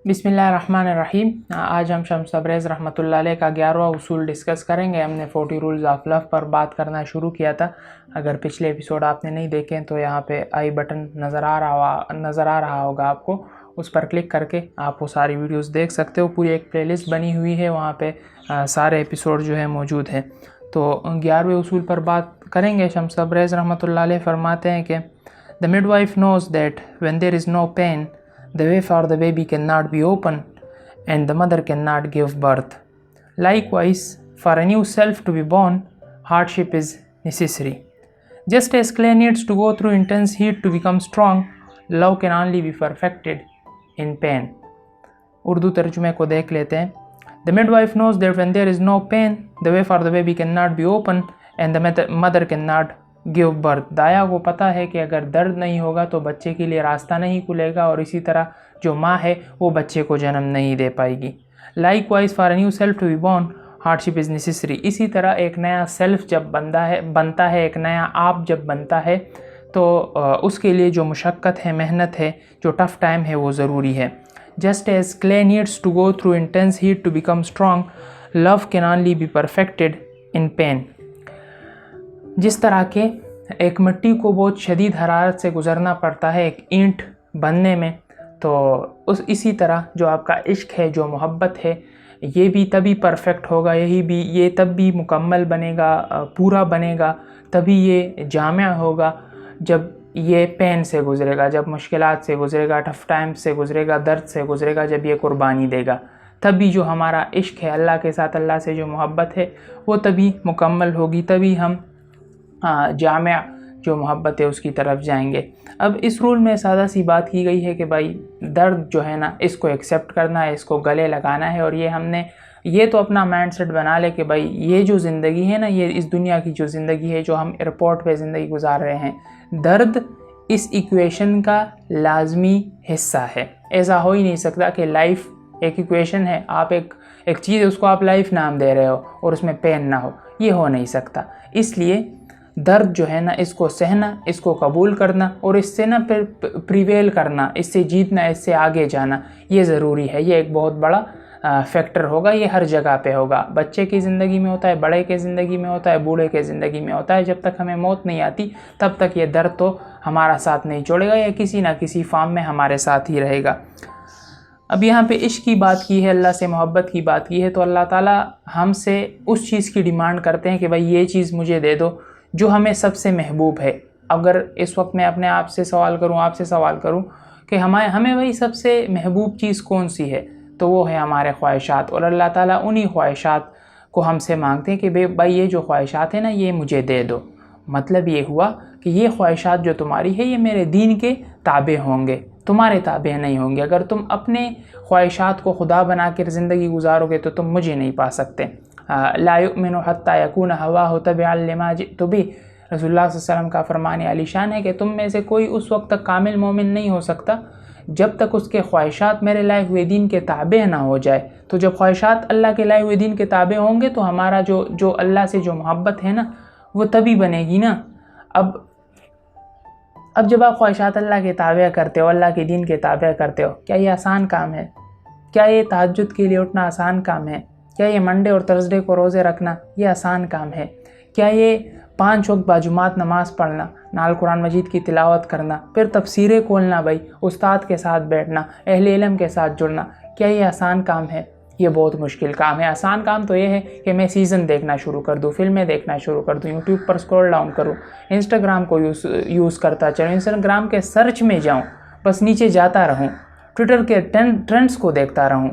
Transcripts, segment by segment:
बिस्मिल्लाहिर्रहमानिर्रहीम। आज हम शम्स तबरेज़ रहमतुल्लाह अलैह का 11वां उसूल डिस्कस करेंगे। हमने 40 रूल्स ऑफ लव पर बात करना शुरू किया था। अगर पिछले एपिसोड आपने नहीं देखे तो यहाँ पे आई बटन नज़र आ रहा होगा आपको, उस पर क्लिक करके आप वो सारी वीडियोस देख सकते हो। पूरी एक प्लेलिस्ट बनी हुई है, वहाँ पे सारे एपिसोड जो है मौजूद हैं। तो 11वें उसूल पर बात करेंगे। शम्स तबरेज़ रहमतुल्लाह अलैह फरमाते हैं कि the midwife knows that when there is no pain the way for the baby cannot be open and the mother cannot give birth. Likewise, for a new self to be born, hardship is necessary. Just as clay needs to go through intense heat to become strong, love can only be perfected in pain. Urdu तर्जुमे को देख लेते हैं। The midwife knows that when there is no pain, the way for the baby cannot be open and the mother cannot give birth. दाया को पता है कि अगर दर्द नहीं होगा तो बच्चे के लिए रास्ता नहीं खुलेगा, और इसी तरह जो माँ है वो बच्चे को जन्म नहीं दे पाएगी। Likewise for a new self to be born, hardship is necessary. इसी तरह एक नया सेल्फ जब बनता है, एक नया आप जब बनता है तो उसके लिए जो मुशक्क़त है, मेहनत है, जो टफ़ टाइम है वो ज़रूरी है। Just as clay needs to go through intense heat to become strong, love can only be perfected in pain. जिस तरह के एक मिट्टी को बहुत शदीद हरारत से गुज़रना पड़ता है एक ईंट बनने में, तो इसी तरह जो आपका इश्क है, जो मोहब्बत है, ये भी तभी परफेक्ट होगा, ये तब भी मुकम्मल बनेगा, पूरा बनेगा, तभी ये जामिया होगा जब ये पेन से गुज़रेगा, जब मुश्किलात से गुज़रेगा, टफ़ टाइम से गुज़रेगा, दर्द से गुज़रेगा, जब ये कुर्बानी देगा। तभी जो हमारा इश्क है अल्लाह के साथ, अल्लाह से जो मोहब्बत है वो तभी मुकम्मल होगी, तभी हम जामिया जो मोहब्बत है उसकी तरफ जाएंगे। अब इस रूल में सादा सी बात की गई है कि भाई दर्द जो है ना, इसको एक्सेप्ट करना है, इसको गले लगाना है, और ये तो अपना माइंड सेट बना ले कि भाई ये जो ज़िंदगी है ना, ये इस दुनिया की जो ज़िंदगी है, जो हम एयरपोर्ट पे ज़िंदगी गुजार रहे हैं, दर्द इस इक्वेशन का लाजमी हिस्सा है। ऐसा हो ही नहीं सकता कि लाइफ एक इक्वेशन है, आप एक चीज़ उसको आप लाइफ नाम दे रहे हो और उसमें पेन ना हो, ये हो नहीं सकता। इसलिए दर्द जो है ना, इसको सहना, इसको कबूल करना और इससे ना फिर प्रिवेल करना, इससे जीतना, इससे आगे जाना, ये ज़रूरी है। ये एक बहुत बड़ा फैक्टर होगा, ये हर जगह पे होगा। बच्चे की ज़िंदगी में होता है, बड़े के ज़िंदगी में होता है, बूढ़े के ज़िंदगी में होता है। जब तक हमें मौत नहीं आती तब तक ये दर्द तो हमारा साथ नहीं छोड़ेगा, या किसी ना किसी फॉर्म में हमारे साथ ही रहेगा। अब यहाँ पे इश्क की बात की है, अल्लाह से मोहब्बत की बात की है, तो अल्लाह ताला हमसे उस चीज़ की डिमांड करते हैं कि भाई ये चीज़ मुझे दे दो जो हमें सबसे महबूब है। अगर इस वक्त मैं अपने आपसे सवाल करूं कि हमें भाई सबसे महबूब चीज़ कौन सी है, तो वो है हमारे ख्वाहिशात। और अल्लाह ताला उन्हीं ख्वाहिशात को हमसे मांगते हैं कि भाई ये जो ख्वाहिशात है ना, ये मुझे दे दो। मतलब ये हुआ कि ये ख्वाहिशात जो तुम्हारी है, ये मेरे दीन के ताबे होंगे, तुम्हारे ताबे नहीं होंगे। अगर तुम अपने ख्वाहिशात को खुदा बना कर ज़िंदगी गुजारोगे तो तुम मुझे नहीं पा सकते। ला युमिनु हत्ता यकून हवाहु तबअन लिमा जिअतु बिह। रसूलुल्लाह सल्लल्लाहु अलैहि वसल्लम का फरमान आलीशान है कि तुम में से कोई उस वक्त तक कामिल मोमिन नहीं हो सकता जब तक उसके ख्वाहिशात मेरे लाए हुए दीन के ताबे ना हो जाए। तो जब ख्वाहिशात अल्लाह के लाए हुए दीन के ताबे होंगे तो हमारा जो अल्लाह से जो मोहब्बत है ना, वो तभी बनेगी ना। अब जब आप ख्वाहिशात अल्लाह के ताबे करते हो, अल्लाह के दीन के ताबे करते हो, क्या ये आसान काम है? क्या ये तहज्जुद के लिए उठना आसान काम है? क्या ये मंडे और थर्सडे को रोज़े रखना ये आसान काम है? क्या ये 5 वक्त बाजुमात नमाज़ पढ़ना, नाल कुरान मजीद की तिलावत करना, फिर तफसीरें खोलना, भाई उस्ताद के साथ बैठना, अहले इल्म के साथ जुड़ना, क्या ये आसान काम है? ये बहुत मुश्किल काम है। आसान काम तो ये है कि मैं सीज़न देखना शुरू कर दूँ, फिल्में देखना शुरू कर दूँ, यूट्यूब पर स्क्रॉल डाउन करूँ, इंस्टाग्राम को यूज़ करता चलूँ, इंस्टाग्राम के सर्च में जाऊँ, बस नीचे जाता रहूँ, ट्विटर के ट्रेंड्स को देखता रहूँ।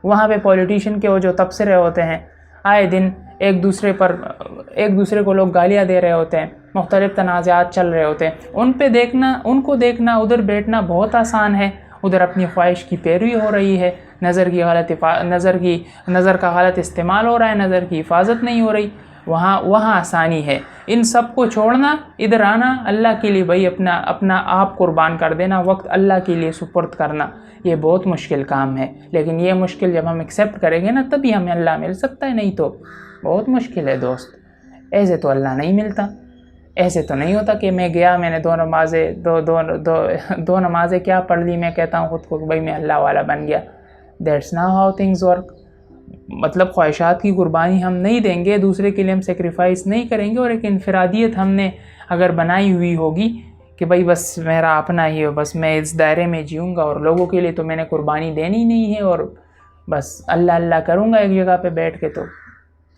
वहाँ पे पॉलिटिशियन के वो जो तबसरे होते हैं, आए दिन एक दूसरे को लोग गालियाँ दे रहे होते हैं, मुख्तलिफ तनाज़ात चल रहे होते हैं, उनको देखना, उधर बैठना बहुत आसान है। उधर अपनी ख्वाहिश की पैरवी हो रही है, नज़र का गलत इस्तेमाल हो रहा है, नज़र की हिफाजत नहीं हो रही, वहाँ आसानी है। इन सब को छोड़ना, इधर आना, अल्लाह के लिए भाई अपना आप कुर्बान कर देना, वक्त अल्लाह के लिए सुपुर्द करना, ये बहुत मुश्किल काम है। लेकिन ये मुश्किल जब हम एक्सेप्ट करेंगे ना, तभी हमें अल्लाह मिल सकता है, नहीं तो बहुत मुश्किल है दोस्त। ऐसे तो अल्लाह नहीं मिलता। ऐसे तो नहीं होता कि मैं गया, मैंने दो नमाज़ें क्या पढ़ ली, मैं कहता हूँ ख़ुद को भाई मैं अल्लाह वाला बन गया। That's not how things work. मतलब ख्वाहिशात की कुर्बानी हम नहीं देंगे, दूसरे के लिए हम सेक्रीफाइस नहीं करेंगे, और एक इनफरादियत हमने अगर बनाई हुई होगी कि भाई बस मेरा अपना ही हो, बस मैं इस दायरे में जीऊँगा और लोगों के लिए तो मैंने कुर्बानी देनी नहीं है, और बस अल्लाह अल्लाह करूँगा एक जगह पे बैठ के, तो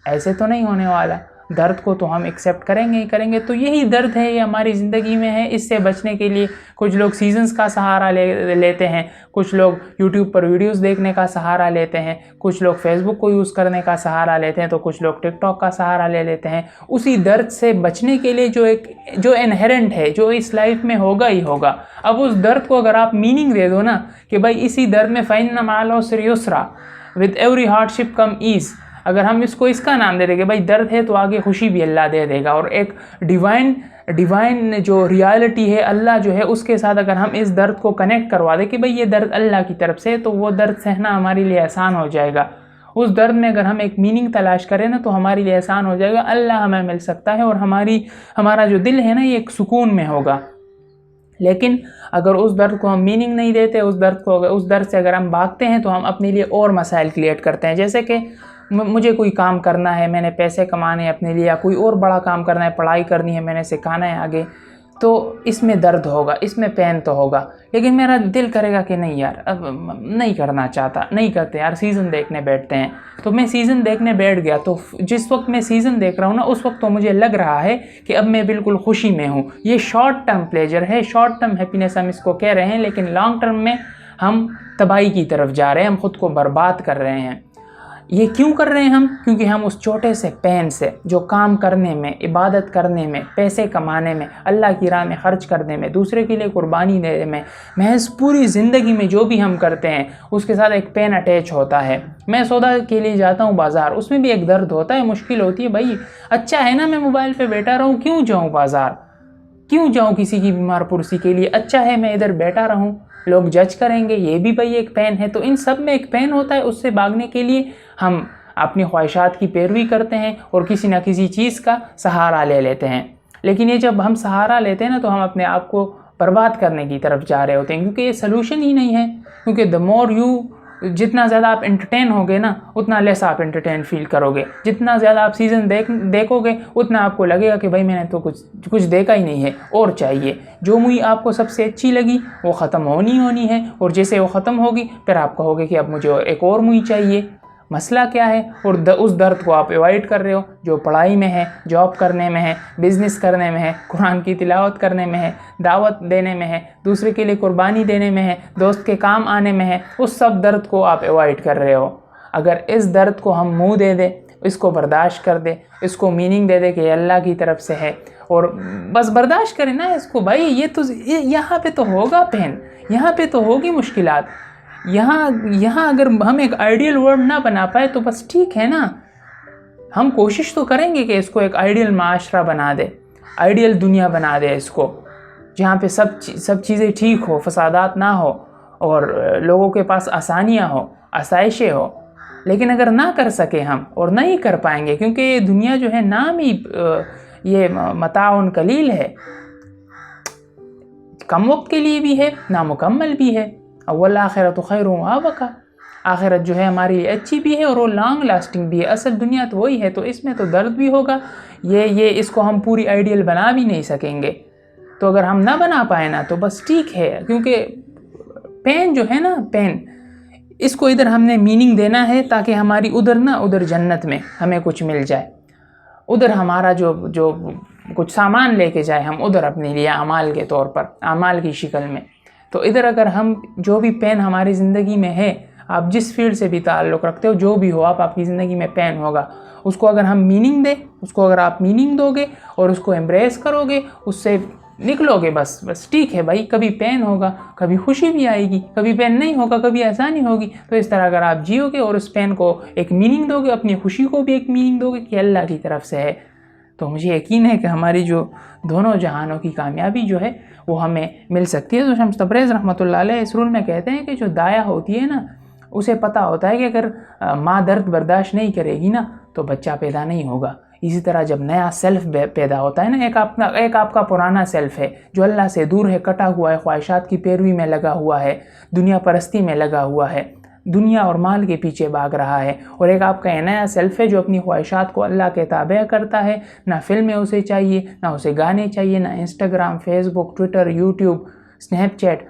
ऐसे तो नहीं होने वाला। दर्द को तो हम एक्सेप्ट करेंगे ही करेंगे। तो यही दर्द है, ये हमारी ज़िंदगी में है। इससे बचने के लिए कुछ लोग सीजन्स का सहारा लेते हैं, कुछ लोग यूट्यूब पर वीडियोस देखने का सहारा लेते हैं, कुछ लोग फेसबुक को यूज़ करने का सहारा लेते हैं, तो कुछ लोग टिकटॉक का सहारा ले लेते हैं। उसी दर्द से बचने के लिए जो इनहेरेंट है, जो इस लाइफ में होगा ही होगा। अब उस दर्द को अगर आप मीनिंग दे दो ना कि भाई इसी दर्द में फ़इन्न मअल उसरि युस्रा, with every hardship come ease, अगर हम इसका नाम दे देंगे भाई दर्द है तो आगे खुशी भी अल्लाह दे देगा, और एक डिवाइन जो रियलिटी है अल्लाह जो है उसके साथ अगर हम इस दर्द को कनेक्ट करवा दें कि भाई ये दर्द अल्लाह की तरफ से है, तो वो दर्द सहना हमारे लिए आसान हो जाएगा। उस दर्द में अगर हम एक मीनिंग तलाश करें ना तो हमारे लिए आसान हो जाएगा, अल्लाह हमें मिल सकता है, और हमारा जो दिल है ना ये एक सुकून में होगा। लेकिन अगर उस दर्द को हम मीनिंग नहीं देते, उस दर्द से अगर हम भागते हैं तो हम अपने लिए और मसाइल क्रिएट करते हैं। जैसे कि मुझे कोई काम करना है, मैंने पैसे कमाने हैं अपने लिए, या कोई और बड़ा काम करना है, पढ़ाई करनी है, मैंने सिखाना है आगे, तो इसमें दर्द होगा, इसमें पेन तो होगा, लेकिन मेरा दिल करेगा कि नहीं यार अब नहीं करना चाहता, नहीं करते यार, सीज़न देखने बैठते हैं। तो मैं सीज़न देखने बैठ गया, तो जिस वक्त मैं सीज़न देख रहा हूँ ना उस वक्त तो मुझे लग रहा है कि अब मैं बिल्कुल खुशी में हूँ। ये शॉर्ट टर्म प्लेजर है, शॉर्ट टर्म हैप्पीनेस हम इसको कह रहे हैं, लेकिन लॉन्ग टर्म में हम तबाही की तरफ जा रहे हैं, हम खुद को बर्बाद कर रहे हैं। ये क्यों कर रहे हैं हम? क्योंकि हम उस छोटे से पेन से, जो काम करने में, इबादत करने में, पैसे कमाने में, अल्लाह की राह में खर्च करने में, दूसरे के लिए कुर्बानी देने में, महज पूरी ज़िंदगी में जो भी हम करते हैं उसके साथ एक पेन अटैच होता है। मैं सौदा के लिए जाता हूँ बाज़ार, उसमें भी एक दर्द होता है, मुश्किल होती है। भाई अच्छा है ना मैं मोबाइल पर बैठा रहूँ, क्यों जाऊँ बाज़ार, क्यों जाऊँ किसी की बीमार पुरसी के लिए? अच्छा है मैं इधर बैठा रहूँ, लोग जज करेंगे, ये भी भाई एक पेन है। तो इन सब में एक पेन होता है, उससे भागने के लिए हम अपनी ख्वाहिशात की पैरवी करते हैं और किसी न किसी चीज़ का सहारा ले लेते हैं। लेकिन ये जब हम सहारा लेते हैं ना तो हम अपने आप को बर्बाद करने की तरफ जा रहे होते हैं, क्योंकि ये सलूशन ही नहीं है। क्योंकि द मोर जितना ज़्यादा आप एंटरटेन होगे ना उतना लेस आप एंटरटेन फील करोगे। जितना ज़्यादा आप सीज़न देखोगे उतना आपको लगेगा कि भाई मैंने तो कुछ देखा ही नहीं है और चाहिए। जो मूवी आपको सबसे अच्छी लगी वो ख़त्म होनी है, और जैसे वो ख़त्म होगी फिर आप कहोगे कि अब मुझे एक और मूवी चाहिए। मसला क्या है? और उस दर्द को आप अवॉइड कर रहे हो, जो पढ़ाई में है, जॉब करने में है, बिज़नेस करने में है, कुरान की तिलावत करने में है, दावत देने में है, दूसरे के लिए कुर्बानी देने में है, दोस्त के काम आने में है, उस सब दर्द को आप अवॉइड कर रहे हो। अगर इस दर्द को हम मुंह दे दें, इसको बर्दाश्त कर दे, इसको मीनिंग दे दे कि अल्लाह की तरफ से है, और बस बर्दाश्त करें ना इसको। भाई ये तो यहाँ पे तो होगा पेन, यहाँ पे तो होगी मुश्किलात, यहाँ अगर हम एक आइडियल वर्ल्ड ना बना पाए तो बस ठीक है ना। हम कोशिश तो करेंगे कि इसको एक आइडियल माशरा बना दे, आइडियल दुनिया बना दे इसको, जहाँ पे सब चीज़ें ठीक हो, फसादात ना हो और लोगों के पास आसानियाँ हो, आसाइशें हो। लेकिन अगर ना कर सके हम, और नहीं कर पाएंगे, क्योंकि ये दुनिया जो है नाम ही ये मताउन कलील है, कम वक्त के लिए भी है, नामुकम्मल भी है। अव्वल आखिरत खैरुन व अबका, आखिरत जो है हमारी लिए अच्छी भी है और वो लॉन्ग लास्टिंग भी है। असल दुनिया तो वही है, तो इसमें तो दर्द भी होगा। ये इसको हम पूरी आइडियल बना भी नहीं सकेंगे। तो अगर हम ना बना पाए ना तो बस ठीक है, क्योंकि पेन जो है ना, पेन, इसको इधर हमने मीनिंग देना है ताकि हमारी उधर जन्नत में हमें कुछ मिल जाए, उधर हमारा जो कुछ सामान लेके जाए हम उधर अपने लिए अमाल के तौर पर, अमाल की शक्ल में। तो इधर अगर हम जो भी पेन हमारी ज़िंदगी में है, आप जिस फील्ड से भी ताल्लुक़ रखते हो, जो भी हो, आपकी ज़िंदगी में पेन होगा, उसको अगर हम मीनिंग दें, उसको अगर आप मीनिंग दोगे और उसको एम्ब्रेस करोगे, उससे निकलोगे, बस ठीक है भाई। कभी पेन होगा, कभी खुशी भी आएगी, कभी पेन नहीं होगा, कभी आसानी होगी। तो इस तरह अगर आप जियोगे और उस पेन को एक मीनिंग दोगे, अपनी खुशी को भी एक मीनिंग दोगे कि अल्लाह की तरफ से है, तो मुझे यकीन है कि हमारी जो दोनों जहानों की कामयाबी जो है वो हमें मिल सकती है। तो शम्स तबरेज़ रहमतुल्लाह अलैह इस रूल में कहते हैं कि जो दाया होती है ना, उसे पता होता है कि अगर माँ दर्द बर्दाश्त नहीं करेगी ना तो बच्चा पैदा नहीं होगा। इसी तरह जब नया सेल्फ पैदा होता है ना, एक आपका पुराना सेल्फ है जो अल्लाह से दूर है, कटा हुआ है, ख्वाहिशात की पैरवी में लगा हुआ है, दुनिया परस्ती में लगा हुआ है, دنیا اور مال کے پیچھے بھاگ رہا ہے، اور ایک آپ کا نیا سیلف ہے جو اپنی خواہشات کو اللہ کے تابع کرتا ہے۔ نہ فلمیں اسے چاہیے، نہ اسے گانے چاہیے، نہ انسٹاگرام، فیس بک، ٹویٹر، یوٹیوب، اسنیپ چیٹ،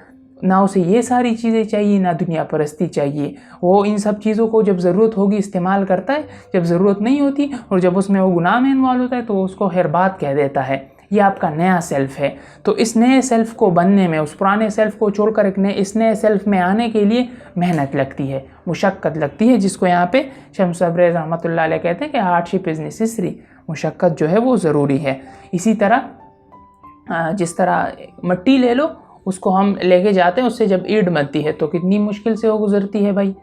نہ اسے یہ ساری چیزیں چاہیے، نہ دنیا پرستی چاہیے۔ وہ ان سب چیزوں کو جب ضرورت ہوگی استعمال کرتا ہے، جب ضرورت نہیں ہوتی اور جب اس میں وہ گناہ میں انوالو ہوتا ہے تو اس کو خیربات کہہ دیتا ہے۔ یہ آپ کا نیا سیلف ہے۔ تو اس نئے سیلف کو بننے میں، اس پرانے سیلف کو چھوڑ کر اس نئے سیلف میں آنے کے لیے محنت لگتی ہے، مشقت لگتی ہے، جس کو یہاں پہ شمس تبریز رحمۃ اللہ علیہ کہتے ہیں کہ ہارڈ شپ از نیسیسری، مشقت جو ہے وہ ضروری ہے۔ اسی طرح جس طرح مٹی لے لو، اس کو ہم لے کے جاتے ہیں، اس سے جب اینٹ بنتی ہے تو کتنی مشکل سے وہ گزرتی ہے بھائی،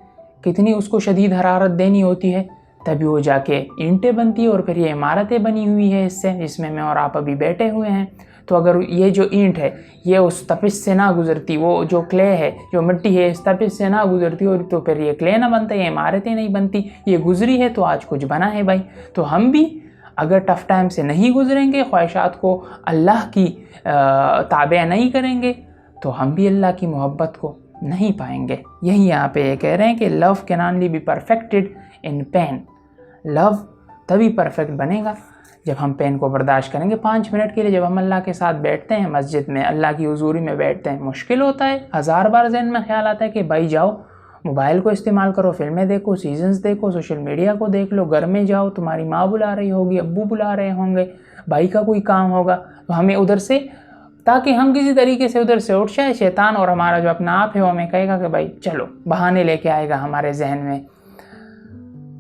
کتنی اس کو شدید حرارت دینی ہوتی ہے، تبھی وہ جا کے اینٹیں بنتی ہے، اور پھر یہ عمارتیں بنی ہوئی ہے اس سے، جس میں اور آپ ابھی بیٹھے ہوئے ہیں۔ تو اگر یہ جو اینٹ ہے یہ اس تپش سے نہ گزرتی، وہ جو کلے ہے، جو مٹی ہے، اس تپش سے نہ گزرتی، اور تو پھر یہ کلے نہ بنتا، یہ عمارتیں نہیں بنتی، یہ گزری ہے تو آج کچھ بنا ہے بھائی۔ تو ہم بھی اگر ٹف ٹائم سے نہیں گزریں گے، خواہشات کو اللہ کی تابع نہیں کریں گے، تو ہم بھی اللہ کی محبت کو نہیں پائیں گے۔ یہی یہاں پہ یہ کہہ رہے ہیں کہ love can only be perfected in pain. Love تبھی پرفیکٹ بنے گا جب ہم پین کو برداشت کریں گے۔ 5 منٹ کے لیے جب ہم اللہ کے ساتھ بیٹھتے ہیں، مسجد میں اللہ کی حضوری میں بیٹھتے ہیں، مشکل ہوتا ہے، 1000 بار ذہن میں خیال آتا ہے کہ بھائی جاؤ موبائل کو استعمال کرو، فلمیں دیکھو، سیزنز دیکھو، سوشل میڈیا کو دیکھ لو، گھر میں جاؤ، تمہاری ماں بلا رہی ہوگی، ابو بلا رہے ہوں گے، بھائی کا کوئی کام ہوگا، تو ہمیں ادھر سے، تاکہ ہم کسی طریقے سے ادھر سے اٹھ جائے، شیطان اور ہمارا جو اپنا آپ ہے وہ ہمیں کہے گا کہ بھائی چلو، بہانے لے کے آئے گا ہمارے ذہن میں۔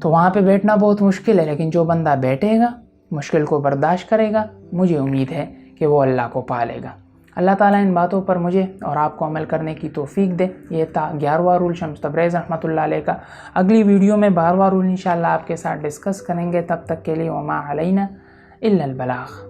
تو وہاں پہ بیٹھنا بہت مشکل ہے، لیکن جو بندہ بیٹھے گا، مشکل کو برداشت کرے گا، مجھے امید ہے کہ وہ اللہ کو پا لے گا۔ اللہ تعالیٰ ان باتوں پر مجھے اور آپ کو عمل کرنے کی توفیق دے۔ یہ تھا 11واں رول شمس تبریز رحمۃ اللہ علیہ کا۔ اگلی ویڈیو میں 12واں رول انشاءاللہ آپ کے ساتھ ڈسکس کریں گے۔ تب تک کے لیے وما علینا الا البلاغ۔